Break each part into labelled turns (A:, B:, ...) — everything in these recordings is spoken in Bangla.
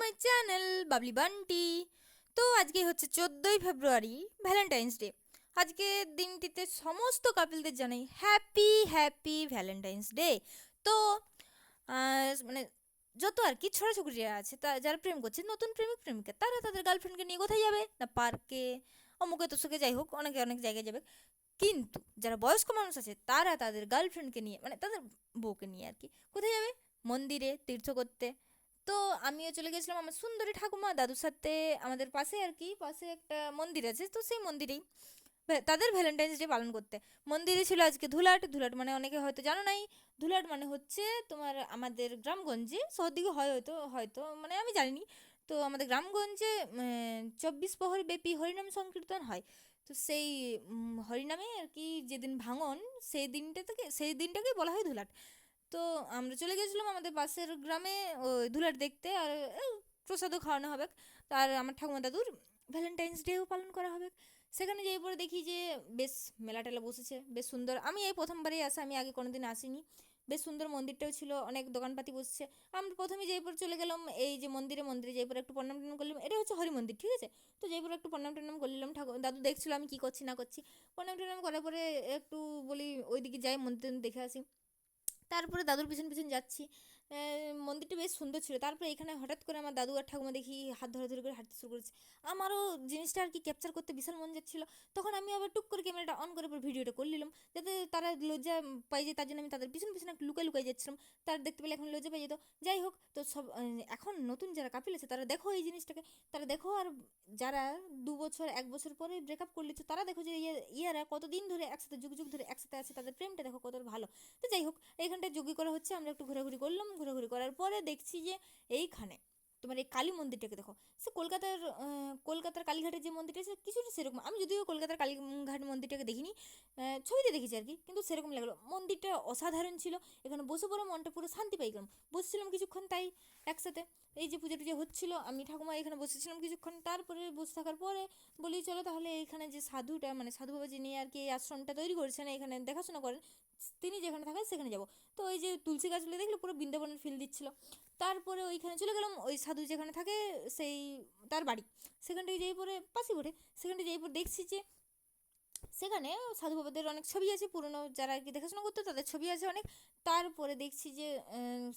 A: My channel Babli Bunty. তো আজকে হচ্ছে 14ই ফেব্রুয়ারি, ভ্যালেন্টাইন্স ডে। আজকের দিনটিতে সমস্ত কাপিলদের জানাই হ্যাপি হ্যাপি ভ্যালেন্টাইন্স ডে। তো মানে যত আর কি ছোড়াছুকরিরা আছে, তা যারা প্রেম করছে, নতুন প্রেমিক প্রেমিকা, তারা তাদের গার্লফ্রেন্ডকে নিয়ে কোথায় যাবে না? পার্কে, অমুকে তসুকে, যাই হোক, অনেকে অনেক জায়গায় যাবে। কিন্তু যারা বয়স্ক মানুষ আছে, তারা তাদের গার্লফ্রেন্ডকে নিয়ে, মানে তাদের বউকে নিয়ে আর কি, কোথায় যাবে? মন্দিরে তীর্থ করতে। তো আমিও চলে গেছিলাম আমার সুন্দরী ঠাকুমা দাদুর সাথে। আমাদের পাশে আর কি, পাশে একটা মন্দির আছে, তো সেই মন্দিরেই তাদের ভ্যালেন্টাইন্স ডে পালন করতে। মন্দিরে ছিল আজকে ধুলাট। ধুলাট মানে অনেকে হয়তো জানো নাই। ধুলাট মানে হচ্ছে তোমার আমাদের গ্রামগঞ্জে, শহর দিকে হয় হয়তো, হয়তো মানে আমি জানিনি। তো আমাদের গ্রামগঞ্জে 24 প্রহর ব্যাপী হরিনাম সংকীর্তন হয়। তো সেই হরিনামে আর কি যেদিন ভাঙন, সেই দিনটাকে বলা হয় ধুলাট। তো আমরা চলে গেছিলাম আমাদের পাশের গ্রামে ওই ধুলাট দেখতে। আর প্রসাদও খাওয়ানো হবে। আর আমার ঠাকুমা দাদুর ভ্যালেন্টাইন্স ডেও পালন করা হবে। সেখানে যেয়ে পরে দেখি যে বেশ মেলা টেলা বসেছে, বেশ সুন্দর। আমি এই প্রথমবারই আসা, আমি আগে কোনোদিন আসিনি। বেশ সুন্দর মন্দিরটাও ছিল, অনেক দোকানপাতি বসছে। আমরা প্রথমে যেই পরে চলে গেলাম এই যে মন্দিরে যেই পরে একটু প্রণাম টনাম করলাম। এটা হচ্ছে হরি মন্দির, ঠিক আছে? তো যেই পরে একটু প্রণাম টনাম করলাম, ঠাকুর দাদু দেখছিল আমি কী করছি না করছি। প্রণাম টনাম করার পরে একটু বলি ওইদিকে যাই, মন্দির দেখে আসি। তারপরে দাদুর পিছন পিছন যাচ্ছি। মন্দিরটা বেশ সুন্দর ছিল। তারপরে এখানে হঠাৎ করে আমার দাদু আর ঠাকুমা দেখি হাত ধরাধরি করে হাঁটতে শুরু করেছে। আমারও জিনিসটা আর কি ক্যাপচার করতে বিশাল মন যাচ্ছিল। তখন আমি আবার টুক করে ক্যামেরাটা অন করে পর ভিডিওটা করে নিলাম, যাতে তারা লজ্জা পাই যায়। তার জন্য আমি তাদের পিছন পিছনে একটু লুকাই লুকাই যাচ্ছিলাম। তার দেখতে পেলে এখন লজ্জা পাই যেত। যাই হোক, তো সব এখন নতুন যারা কাপিল আছে তারা দেখো এই জিনিসটাকে, তারা দেখো। আর যারা 2 বছর 1 বছর পরে ব্রেকআপ করে নিচ্ছে, তারা দেখো যে ইয়ারা কতদিন ধরে একসাথে, যুগ যুগ ধরে একসাথে আছে, তাদের প্রেমটা দেখো কত ভালো। তো যাই হোক, এইখানটায় যজ্ঞ করা হচ্ছে, আমরা একটু ঘোরাঘুরি করলাম। ঘোরাঘুরি করার পরে দেখছি যে এইখানে তোমার এই কালী মন্দিরটাকে দেখো। সে কলকাতার কালীঘাটের যে মন্দিরটা আছে কিছুটা সেরকম। আমি যদিও কলকাতার কালীঘাট মন্দিরটাকে দেখিনি, ছবিতে দেখেছি আর কি, কিন্তু সেরকম লাগলো। মন্দিরটা অসাধারণ ছিল। এখানে বসে পড়ে মনটা পুরো শান্তি পাই গেলাম। বসেছিলাম কিছুক্ষণ তাই একসাথে। এই যে পুজো টুজো হচ্ছিল, আমি ঠাকুমা এখানে বসেছিলাম কিছুক্ষণ। তারপরে বসে থাকার পরে বলি চলো তাহলে এইখানে যে সাধুটা, মানে সাধু বাবা যিনি আর কি এই আশ্রমটা তৈরি করেছেন, এখানে দেখাশোনা করেন, তিনি যেখানে থাকেন সেখানে যাব। তো ওই যে তুলসী গাছগুলো দেখলে পুরো বৃন্দাবনের ফিল দিচ্ছিল। তারপরে ওইখানে চলে গেলাম, ওই সাধু যেখানে থাকে সেই তার বাড়ি। সেখানটায় যেই পরে পাশে পড়ে, সেখানটায় যেই পরে দেখছি যে সেখানে সাধু বাবাদের অনেক ছবি আছে, পুরনো যারা আর কি দেখাশোনা করতো তাদের ছবি আছে অনেক। তারপরে দেখছি যে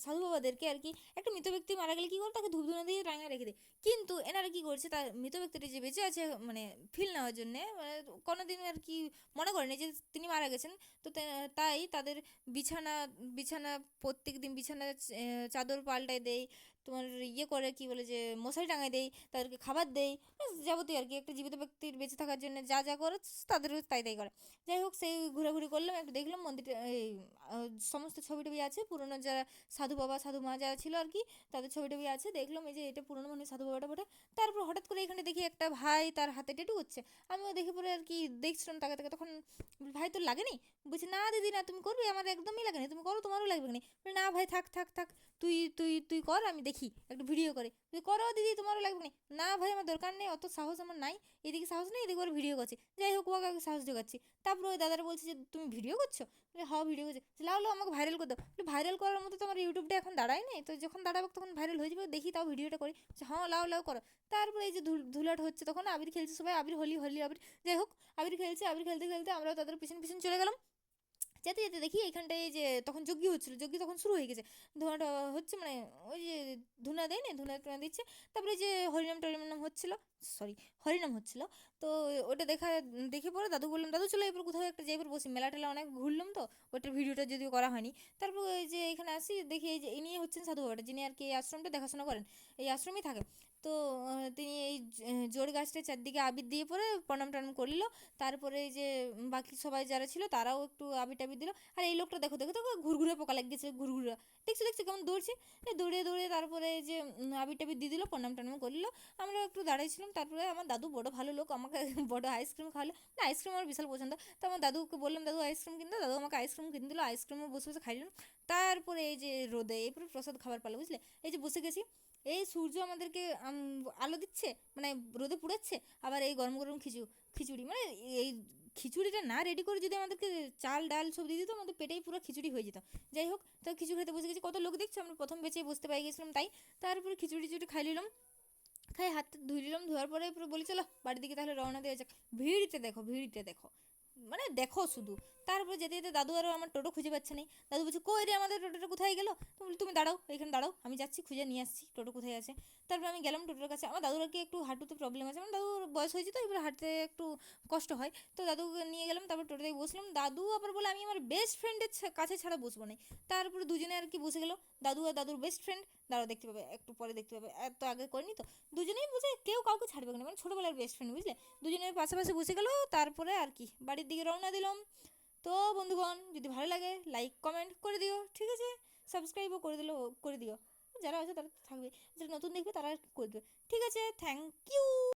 A: সাধু বাবাদেরকে আর কি একটা মৃত ব্যক্তি মারা গেলে কী করে তাকে ধূপধুনা দিয়ে রাঙা রেখে দেয়। কিন্তু এনারা কী করছে, তার মৃত ব্যক্তিটি যে বেঁচে আছে মানে ফিল নেওয়ার জন্যে, মানে কোনো দিন আর কি মনে করেনি যে তিনি মারা গেছেন। তো তাই তাদের বিছানা বিছানা প্রত্যেক দিন বিছানা চাদর পাল্টায় দেয়, তোমার ইয়ে করে কি বলে যে মশারি টাঙায় দেয়, তাদেরকে খাবার দেয়, যাবতীয় আর কি একটা জীবিত ব্যক্তির বেঁচে থাকার জন্য যা যা করে তাদেরও তাই তাই করে। যাই হোক, সেই ঘোরাঘুরি করলাম, একটু দেখলাম মন্দিরটা, এই সমস্ত ছবি টবি আছে পুরনো যারা সাধু বাবা সাধু মা যারা ছিল আর কি, তাদের ছবি টবি আছে। দেখলাম এই যে এটা পুরনো মানে সাধু বাবাটা বটে। তারপর হঠাৎ করে এখানে দেখি একটা ভাই তার হাতে টেটু হচ্ছে। আমিও দেখে পরে আর কি দেখছিলাম তাকে তাকে, তখন ভাই তোর লাগেনি? বলছে না দিদি না, তুমি করবে, আমার একদমই লাগেনি, তুমি করো তোমারও লাগবে না। না ভাই থাক থাক থাক, তুই তুই তুই কর, আমি দেখি একটু ভিডিও করে। তুই করো দিদি, তোমারও লাগবে না। না ভাই আমার দরকার নেই, অত সাহস আমার নাই। এদিকে সাহস নেই, এদিকে ওর ভিডিও করছে। যাই হোক, ওকে আগে সাহস জোগাচ্ছি। তারপর ওই দাদারা বলছে যে তুমি ভিডিও করছো? হ্যাঁ ভিডিও করছি। লাও লাও আমাকে ভাইরাল করে দাও। ভাইরাল করার মতো তো আমার ইউটিউবটা এখন দাঁড়ায় নেই, তো যখন দাঁড়াবে তখন ভাইরাল হয়ে যাবে, দেখি তাও ভিডিওটা করি। হ্যাঁ লাও লাও করো। তারপরে এই যে ধুলাট হচ্ছে, তখন আবির খেলছে সবাই, আবির হোলি হোলি আবির। যাই হোক, আবির খেলছে, আবির খেলতে খেলতে আমরাও তাদের পিছন পিছন চলে গেলাম। যেতে যেতে দেখি এইখানটায় যে তখন যজ্ঞ হচ্ছিলো, যজ্ঞ তখন শুরু হয়ে গেছে। ধোঁয়াটা হচ্ছে, মানে ওই যে ধুনা দেয় না, ধুনা টুনা দিচ্ছে। তারপরে যে হরিনাম টরিনাম হচ্ছিলো, সরি হরিনাম হচ্ছিলো। তো ওটা দেখে পরে দাদু বললাম দাদু চলো এরপর কোথাও একটা যাই, এবার বসি, মেলা টেলা অনেক ঘুরলাম তো, ওটার ভিডিওটা যদিও করা হয়নি। তারপর ওই যে এখানে আসি দেখি এই যে ইনি হচ্ছেন সাধু বাবাটা, যিনি আর কি এই আশ্রমটা দেখাশোনা করেন, এই আশ্রমেই থাকে। তো তিনি এই জোর গাছটার চারদিকে আবির দিয়ে পরে প্রণাম টনাম করলো। তারপরে এই যে বাকি সবাই যারা ছিল তারাও একটু আবির টাবির দিল। আর এই লোকটা দেখো দেখো দেখো, ঘুরঘুরে পোকা লাগিয়েছে, ঘুরঘুরে দেখছো দেখছো কেমন দৌড়ছে। এই দৌড়ে দৌড়ে তারপরে এই যে আবির টাবির দিয়ে দিল, প্রণাম টনাম করলো। আমরা একটু দাঁড়াইছিলাম। তারপরে আমার দাদু বড় ভালো লোক, আমাকে বড় আইসক্রিম খাওয়ালো। না আইসক্রিম আমার বিশাল পছন্দ। তো আমার দাদুকে বললাম দাদু আইসক্রিম কিনতে, দাদু আমাকে আইসক্রিম কিনে দিল। আইসক্রিমও বসে বসে খাইলাম। তারপরে এই যে রোদে এরপরে প্রসাদ খাবার পালো, বুঝলে? এই যে বসে গেছি, এই সূর্য আমাদেরকে আলো দিচ্ছে, মানে রোদে পুড়াচ্ছে, আবার এই গরম গরম খিচুড়ি, মানে এই খিচুড়িটা না রেডি করে যদি আমাদেরকে চাল ডাল সব দিয়ে দিত, আমাদের পেটেই পুরো খিচুড়ি হয়ে যেত। যাই হোক, তো খিচুড়ি খেতে বসে গেছি, কত লোক দেখছো, আমরা প্রথম বেঁচেই বসতে পাই গেছিলাম, তাই তারপরে খিচুড়ি টিচুড়ি খাই নিলাম, খাই হাত ধুয়ে নিলাম, ধোয়ার পরে পুরো বলি চলো বাড়ির দিকে তাহলে রওনা দেওয়া যাক। ভিড়তে দেখো, ভিড়তে দেখো, মানে দেখো শুধু। তারপরে যেতে যেতে দাদু আরও আমার টোটো খুঁজে পাচ্ছে না। দাদু বলছে কই রে আমাদের টোটোটা কোথায় গেলো? তো বলি তুমি দাঁড়াও, এখানে দাঁড়াও, আমি যাচ্ছি খুঁজে নিয়ে আসছি টোটো কোথায় আছে। তারপরে আমি গেলাম টোটোর কাছে। আমার দাদুর আর কি একটু হাঁটুতে প্রবলেম আছে, আমার দাদুর বয়স হয়েছে, তো এবার হাঁটতে একটু কষ্ট হয়। তো দাদুকে নিয়ে গেলাম, তারপর টোটোতে বসলাম। দাদু আবার বলে আমি আমার বেস্ট ফ্রেন্ডের কাছে ছাড়া বসবো না। তারপরে দুজনে আর কি বসে গেল, দাদু আর দাদুর বেস্ট ফ্রেন্ড। দাঁড়াও দেখতে পাবে, একটু পরে দেখতে পাবে, এত আগে করিনি তো। দুজনেই বুঝে কেউ কাউকে ছাড়বে না, মানে ছোটোবেলার বেস্ট ফ্রেন্ড, বুঝলে। দুজনের পাশাপাশি বসে গেল, তারপরে আর কি বাড়ির দিকে রওনা দিলাম। তো বন্ধুগণ, যদি ভালো লাগে লাইক কমেন্ট করে দিও, ঠিক আছে, সাবস্ক্রাইবও করে দিও। যারা আছে তারা তো থাকবে, যারা নতুন দেখবে তারা করে দিও, ঠিক আছে, থ্যাংক ইউ।